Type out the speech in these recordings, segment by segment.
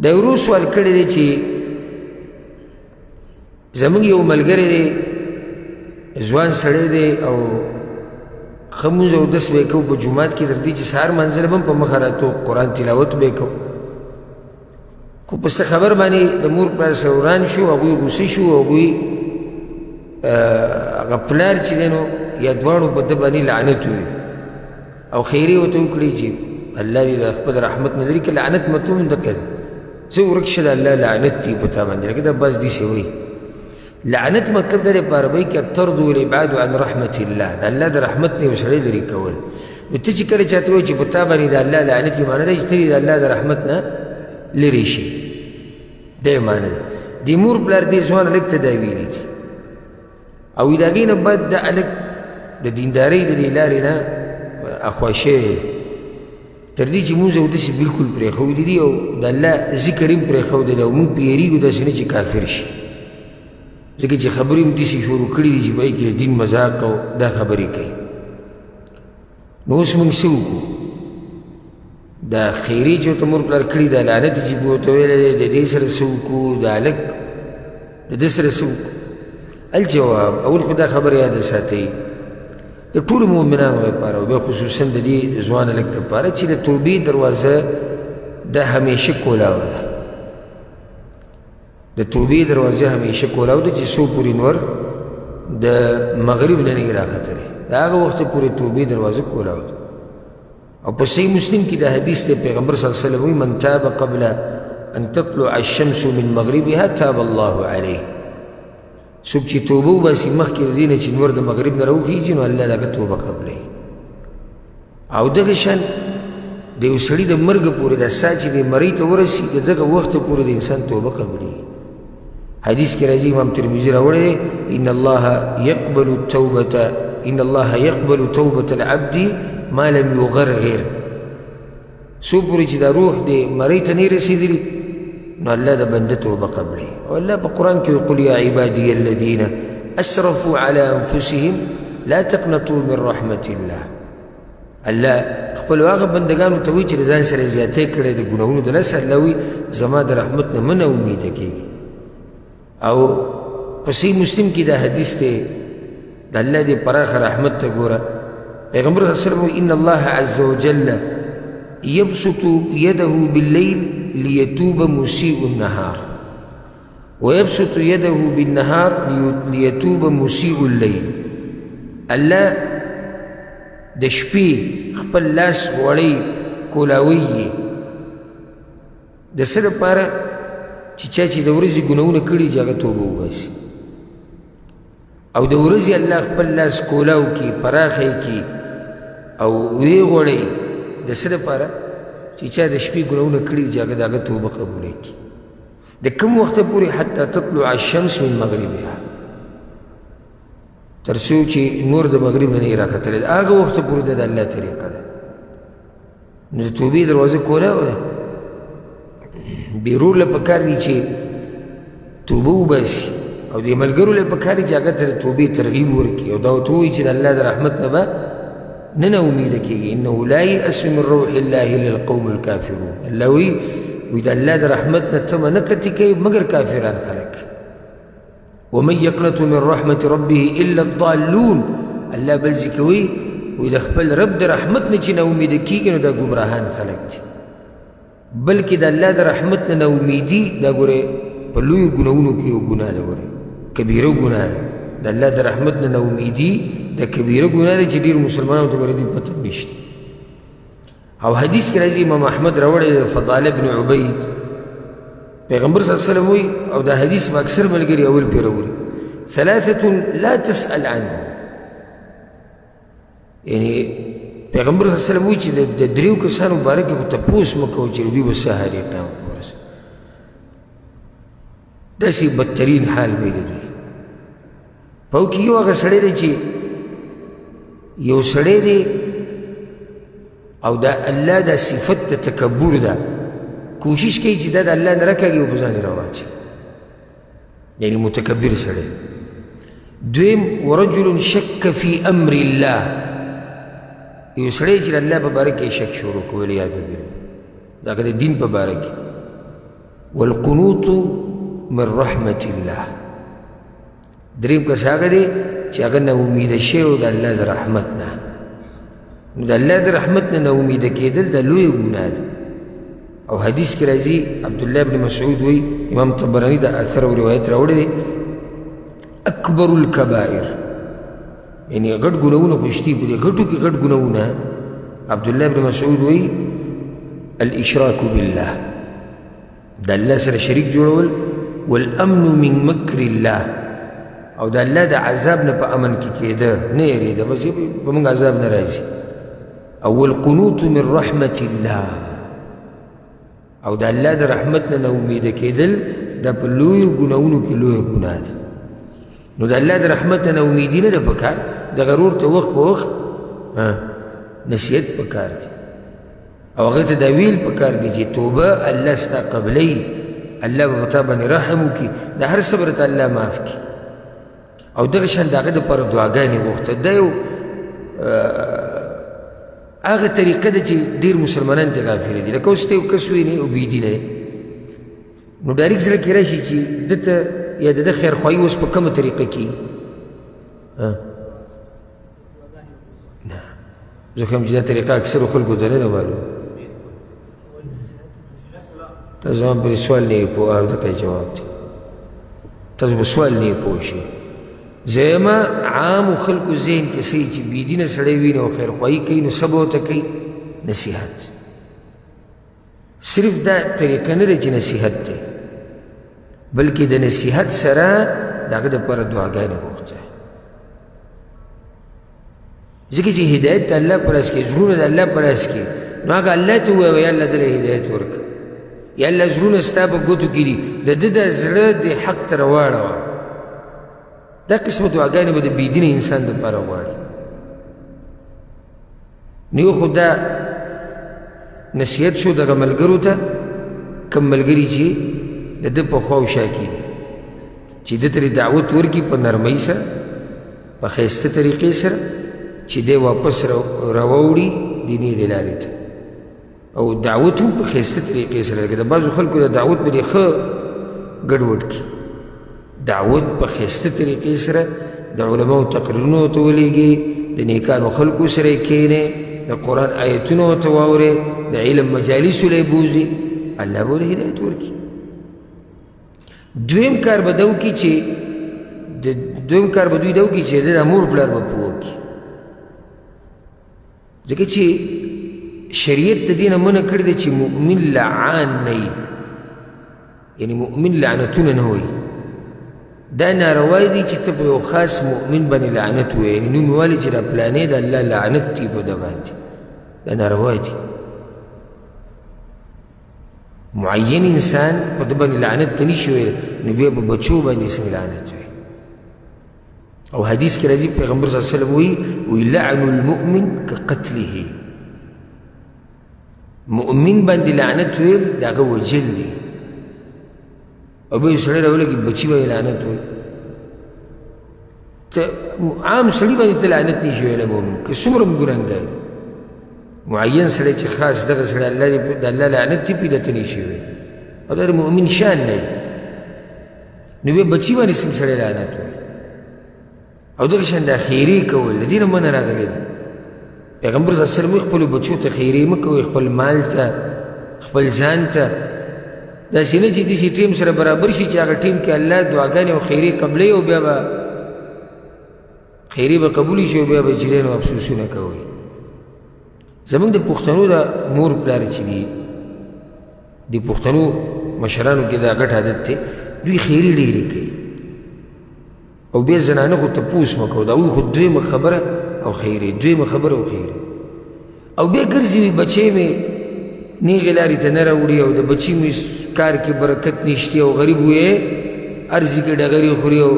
دا ورو سوال کړی دی چې زموږ یو ملګری دی ځوان سړی دی او ښه مونځ اودس به یې کوو په جومات کې تر دې چې سهار منزل به هم په مخه راتو قرآن تلاوت به یې کوو خو په څه خبر باندې د مور پلار سره وران شو هغوی غوسه شو هغوی هغه پلار چې دی نو یا دواړو په ده باندې لعنت ووي او خیرې ورته وکړي چې الله دې د خپل رحمت نه لري که لعنت مته هم دقه دی زه ورک شه د الله لعنت دی په تا باندې لکه دا بس داسې وایي لعنت مطلب دی په عربۍ کې الطرد والابعاد عن رحمت الله د الله د رحمت نه یو سړی لرې کول نو ته چې کله چاته وایي چې په تا باندې د الله لعنت یې معنی دی چې ته د الله د رحمت نه لرې شي دا یې معنی دی د مور پلار دې ځوان هلک ته دا ویلي دي او د هغې نه بعد دا هلک د دیندارۍ د دې لارې نه اخوا شوی تر دې چې مونځ اودسې بلکل پرېښودي دي او د الله ذکر هم پرېښودی دی او مونږ پرې یېرېږو داسې نه چې کافر شي ځکه چې خبرې هم داسې شروع کړي دي چې په هغې کې دین مذاق او دا خبرې کوي نو اوس مونږ څه وکړو دا خیرې چې ورته مور پلار کړي دا لعنت چې پې ورته ویلی دی د دې سره څه وکړو د هلک د ده سره څه وکړو الجواب اول خو دا خبره یاده ساتئ د ټولو مؤمنانو لپاره او بیا خصوصا د دې ځوان هلک دپاره چې د توبې دروازه دا همیشه کولاوه ده د توبې دروازه همیشه کولاو ده چې څو پورې نور د مغرب نه نه راختلی د هغه وخته پورې توبې دروازه کولاو ده او په صحیح مسلم کې دا حدیث دی پیغمبر صلی الله علیه وسلم وایي من تاب قبل ان تطلع الشمس من مغربها تاب الله علیه څوک چې توبه وباسي مخکې د دې نه چې نور د مغرب نه راوخیږي نو الله د هغه توبه قبلوي او دغه شان د یو سړي د مرګه پورې دا ساه چې د مرۍ ته ورسي د دغه وخته پورې د انسان توبه قبلوي حدیث کې راځي امام ترمذي راوړی دی ان الله يقبل توبة العبد ما لم يغرغر څو پورې چې دا روح د مرۍ ته نه رسېدلي نو الله د بنده توبه قبلوي او الله په قرآن کې يقول يا عبادي الذين اسرفوا على انفسهم لا تقنطوا من رحمة الله الله خپل هغه بندګانو ته وایي چې د ځان سره زیاتۍ کړی د ګناهونو د لاسه الله وایي زما د رحمت نه مه ناامیده کېږي او په صحیح مسلم کې دا حدیث دی د الله دې پراخه رحمت ته ګوره پیغمبر صلی الله علیه وسلم ان الله عز وجل يبسط يده بالليل ليتوب مسيء النهار ويبسط يده بالنهار ليتوب مسيء الليل الله د شپې خپل لاس وړی کولاوي د څه لپاره چې چا چې د ورځې ګناهونه کړي چې هغه توبه وباسي او د ورځې الله خپل لاس کولاو کي پراخی کي او ویې غوړی د څه لپاره چې چا د شپې ګناهونه کړي چې هغه د هغه توبه قبوله کړي د کوم وخته پورې حتی تطلع الشمس من مغربها تر څو چې نور د مغرب نه راختلی هغه وخته پورې د الله طریقه ده نو د توبې دروازه کولاوه ده بیرور له پکار دي چې توبه وباسي او دې ملګرو له پکار دي چې هغه ته د توبې ترغیب ورکړي او دا ورته ووایي چې د الله د رحمت نه به نه ناامیده کېږي انه لا یأس من روح الله الا القوم الکافرون الله وایي د الله د رحمت نه تمه نه کتې کوي مګر کافران خلک ومن يقنط من رحمة ربه الا الضالون الله بل ځکه وایي د خپل رب د رحمت نه چې ناامیده کېږي نو دا ګمراهان خلک دي بلکې د الله د رحمت نه ناامیدي دا ګورې په لویو ګناهونو کې یو ګناه ده ګورې کبیره ګناه ده د الله د رحمت نه ناامیدي د کبیره ګناه ده چې ډېر مسلمانانو ته ګورې دې پته نشته او حدیث کې راځي امام احمد راوړی فضال بن عبید پیغمبر صلی الله علیه وسلم وایي او دا حدیث به اکثر ملګري اول پرې راوړي ثلاثة لا تسأل عنهم یعنی پیغمبر صلی الله علیه وسلم وایي چې د دریو کسانو باره کې خو تپوس مه کوه چې دوی به څه حال یې قیامت په ورځ داسې بدترین حال به یې د دوی په هغو کې یو هغه سړی دی چې یو سړی دی او دا الله دا صفت د تکبر ده کوشش کوي چې دا د الله نه راکاږي او په ځان یې راواچي یعنی متکبر سړی دویم ورجل شک فی امر الله یو سړی چې د الله په باره کې شک شروع کول یاد بالله دا که د دین په باره کې والقنوط من رحمة الله. دریم کس هغه دی چې هغه نه امیده شوی د الله د رحمت نه. نو د الله د رحمت نه نه امیده کېدل د لویه ګناه ده. او حدیث کې راځي عبدالله بن مسعود وی، امام طبراني د اثر او روایت راوړی دی، اکبر الکبائر، یعنی غټ ګناهونه خو شتي په دې غټو کې غټ ګناهونه. عبدالله بن مسعود وی الاشراک بالله، د الله سره شریک جوړول، والامن من مکر الله، او د الله د عذاب نه په امن کې کېده، نه یېرېده بس په موږ عذاب نه راځي. او والقنوط من رحمة الله، او د الله د رحمت نه نه امیده کېدل دا په لویو ګناهونو کې لویه ګناه ده. نو د الله د رحمت نه امیدي نه ده پکار، د غرور ته وخت په وخت نصیحت پکار دی، او هغه ته دا ویل پکار دی چې توبه الله ستا قبلوي، الله به په تا باندې رحم وکړي، د هر څه به ته الله معاف کړي. او دغه شان د هغه دپاره دعاګانې غوښته. دا یو هغه طریقه ده چې ډېر مسلمانان ته غافلې دي. لکه اوس ته یو کس وینې او بېدینه دی، نو ډایرکټ زړه کې راشي چې ده ته یا د ده خیرخواهي اوس په کومه طریقه کېږي. نه زه خو یم چې دا طریقه اکثرو خلکو ته نه ده معلوم. تاسو زما پرې سوال نه یې پوه، او دته جواب دی، تاسو به سوال نه یې پوه شئ. زما عامو خلکو ذهن کې څه چې بېدینه سړی ویني او خیرخواهي کوي، نو څه به ورته کوي؟ نصیحت. صرف دا طریقه نه دی چې نصیحت دی، بلکې د نصیحت سره د هغه دپاره دعاګانې غوښته. ځکه چې هدایت د الله په لاس کې، زړونه د الله په لاس کې، نو هغه الله ته ووایه یا الله دله هدایت ورکړه، یا الله زړونه ستا په ګوتو کې دي، د ده د زړه د حق ته راواړوه. دا قسمه دعاګانې به د بېدینه انسان دپاره غواړي. نو یو خو دا نصیحت شو دغه ملګرو ته، کم ملګري چې د ده په خوا او شا کېږي، چې ده ته دعوت ورکړي په نرمۍ سره، په ښایسته طریقې سره، چې دی واپس راوړي دیني لارې ته. او دعوت هم په ښایسته طریقې سره، لکه د بعضو خلکو د دعوت به دې ښه ګډوډ کړي. دعوت په ښایسته طریقې سره د علماو تقریرونه ورته ولېږي، د نیکانو خلکو سره یې کښېنې، د قرآن آیتونه ورته واورې، د علم مجالسو له یې بوځي، الله به ورته هدایت ورکړي. دویم کار به ده وکړي چې دویم کار به دوی ده وکړي چې د مور پلار به پوه کړي. ځکه چې شریعت د دې نه منع کړې ده چې مؤمن لعان نه وي، یعنې مؤمن لعنتونه نه وایي. دا ناروا دي چې ته په یو خاص مؤمن باندې لعنت ووایې، یعنې نوم یې والې چې دا پلانې د الله لعنت دي په ده باندې، دا ناروا دي. معین انسان په ده باندې لعنت ته نشي ویلی، نو بیا په بچو باندې څنګه لعنت وایي؟ او حدیث کې راځي پیغمبر صلی الله علیه وسلم وایي لعن المؤمن کقتله، مؤمن باندې لعنت ویل د هغه وجل دی. او بیا یو سړی راولګي بچي باندې لعنت وایي، ته عام سړي باندې ته لعنت نشي ویلی مؤمن، که څومره هم ګناهګار معین سړی چې خاص دغه سړی د الله لعنت دی پې دته نشي ویلی، او دا د مؤمن شان نه وي. نو بیا بچي باندې څنګه سړی لعنت وایي؟ او دغه شان دا خیرې کول د دې نه منع راغلی ده. پیغمبر صلی الله علیه وسلم خپلو بچو ته خیرې مه کوئ، خپل مال ته، خپل ځان ته. داسې نه چې داسې ټیم سره برابر شي چې هغه ټیم کې الله دعاګانې او خیرې قبلوي، او بیا به خیرې به قبولې شي، او بیا به جلین او افسوسونه کوئ. زمونږ د پښتنو د مور پلار چې دي، د پښتنو مشرانو کې دا غټ عادت دی، دوی خیرې ډېرې کوي، او بیا زنانه خو تپوس مه کوو، دا وایي خو دویمه خبره او خیرې، دویمه خبره او خیرې. او بیا ګرځي وي بچی مې نیغې لارې ته نه راوړي، او د بچي مې کار کې برکت نشته، او غریب وې ارزي کې ډغرې خوري، او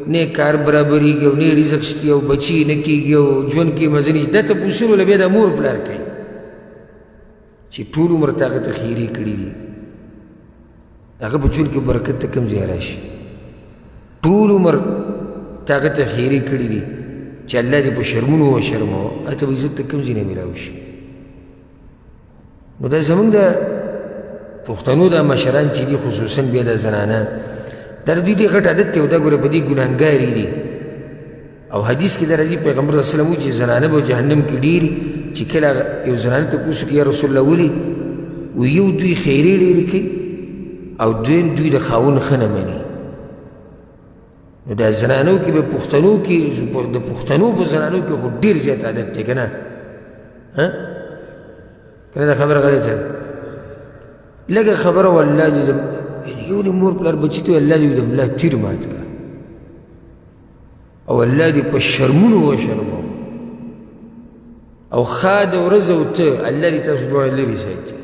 نه کار برابرېږي، او نه رزق شته، او بچي نه کېږي، او ژوند کې مزه نشته. دا تپوسونه له بیا د مور پلار کوي چې ټول عمر ته هغه ته خیرې کړي دي، هغه په ژوند کې برکت ته کوم ځای راشي؟ ټول عمر ته هغه ته خیرې کړي دي چې الله دې په شرمونو وشرموه، هغه ته به عزت ته کوم ځای نه میلاو شي؟ نو دا زمونږ د پښتنو دا مشران چې دي خصوصا بیا د زنانه دا د دوی ډېر غټ عادت دی او دا ګوره په دې ګناهګارې دي او حدیث کې دا راځي پیغمبر صلی الله علیه وسلم چې زنانه به جهنم کې ډېري چې کله یو زنانه ته پوښتنه کوي یا رسول الله ولې و یو دوی خیرې ډېرې کوي او دویم دوی د خاوند ښه نه مني نو دا زنانو کې به پښتنو کې د پښتنو په زنانو کې خو ډېر زیات عادت دی که نه کنه دا خبره غلطه لږه خبره والله دې یو د مور پلار بچي ته الله دې د ملا تیر مات کړه او الله دې په شرمونو وشرمو او ښه د ورځ او ته الله دې تاسو دواړه لرې ساتي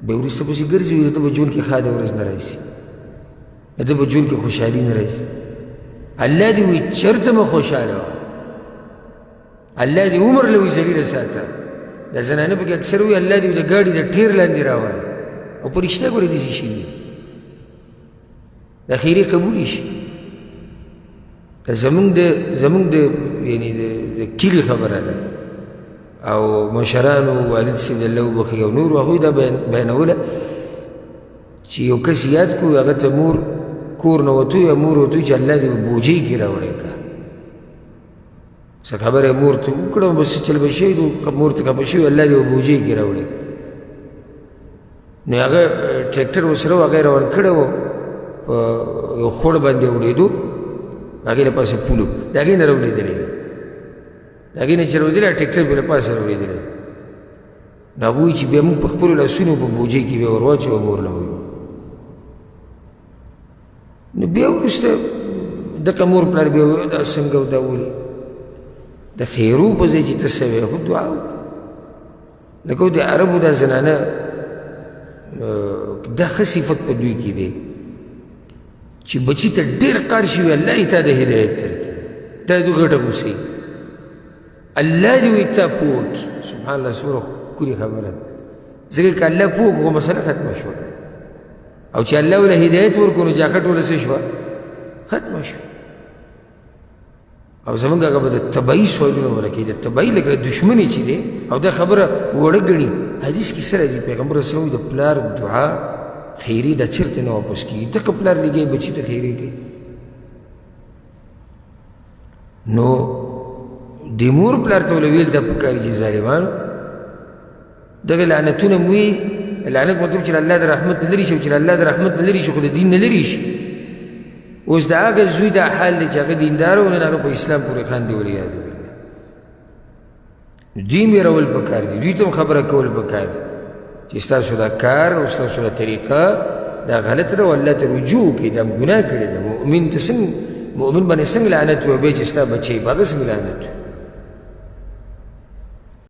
به وروسته پسې ګرځي د ده په ژوند کې ښه د ورځ نه راشي د ده په ژوند کې خوشحالي نه راشي الله دې وایي چېرته مه خوشحاله وه الله دې عمر له وایي ذلیله ساته دا زنانه پکې اکثر وایي الله دې د ګاډي د ټیر لاندې راوړه او په رښتیا ګوره داسې شي دي دا خیرې قبولې شي دا زمونږ د یعنې د کلي خبره ده او مشرانو والد صاحب د الله وبخښي او نورو هغوی دا بیانوله چې یو کس یاد کړو هغه ته مور کور نه وتو یا مور وتو چې الله دې بوجۍ کې راوړی که څه خبره یې مور ته وکړه بس چل به شوي مور ته خفه شوي الله دې بوجۍ کې راوړی نو هغه ټریکټر ورسره و هغه یې روان کړی و په یو خوړ باندې وړېدو هغې له پاسه پولو د هغې نه راولېدلی د هغې نه چې راولېدلی ټریکټر بې له پاسه راولېدلی نو هغه وایي چې بیا موږ په خپلو لاسونو په بوجۍ کې بیا ور واچوو او به ورله ویو نو بیا وروسته دغه مور پلار بیا ویل دا څنګه او دا ولې د خیرو په ځای چې ته سوی خو دعا وکړه لکه د عربو دا زنانه دا ښه صفت په دوی کې دی چې بچي ته ډېر کار شوي الله یې تا د هدایت درکړي دا د غټه غوسې الله دې وایي تا پوه وکړي سبحان الله څومره ښکلې خبره ځکه که الله پوه وکړو مسله ختمه شوه او چې الله وله هدایت ورکړو نو جاکټ وله څه شوه ختمه شوه او زمونږ هغه به د طبعي سوالونه وله کوي د طبعي لکه دشمني چې دی او دا خبره وړه ګڼي حدیث کې څه راځي پیغمبر صلی الله علیه وسلم د پلار دعا خیرې دا چېرته نه واپس کېږي دغه پلار لګوي بچي ته خیرې کوي نو د مور پلار ته ولویل دا پکار چې ظالمانو دغه لعنتونه مو وي لعنت مطلب چې الله د رحمت نه لرې شي او چې الله د رحمت نه لرې شي خو د دین نه لرې شي اوس د هغه زوی دا حال دی چې هغه دیندار و نن هغه په اسلام پورې خاندي ولیاذ بالله دوی مې رول پکار دي دوی ته هم خبره کول پکار دي چې ستاسو دا کار او ستاسو دا طریقه دا غلط ده او الله ته رجوع کوي دا ګناه کړې ده مؤمن ته څنګه مؤمن باندې څنګه لعنت وبې چې ستا بچی په هغه څنګه لعنت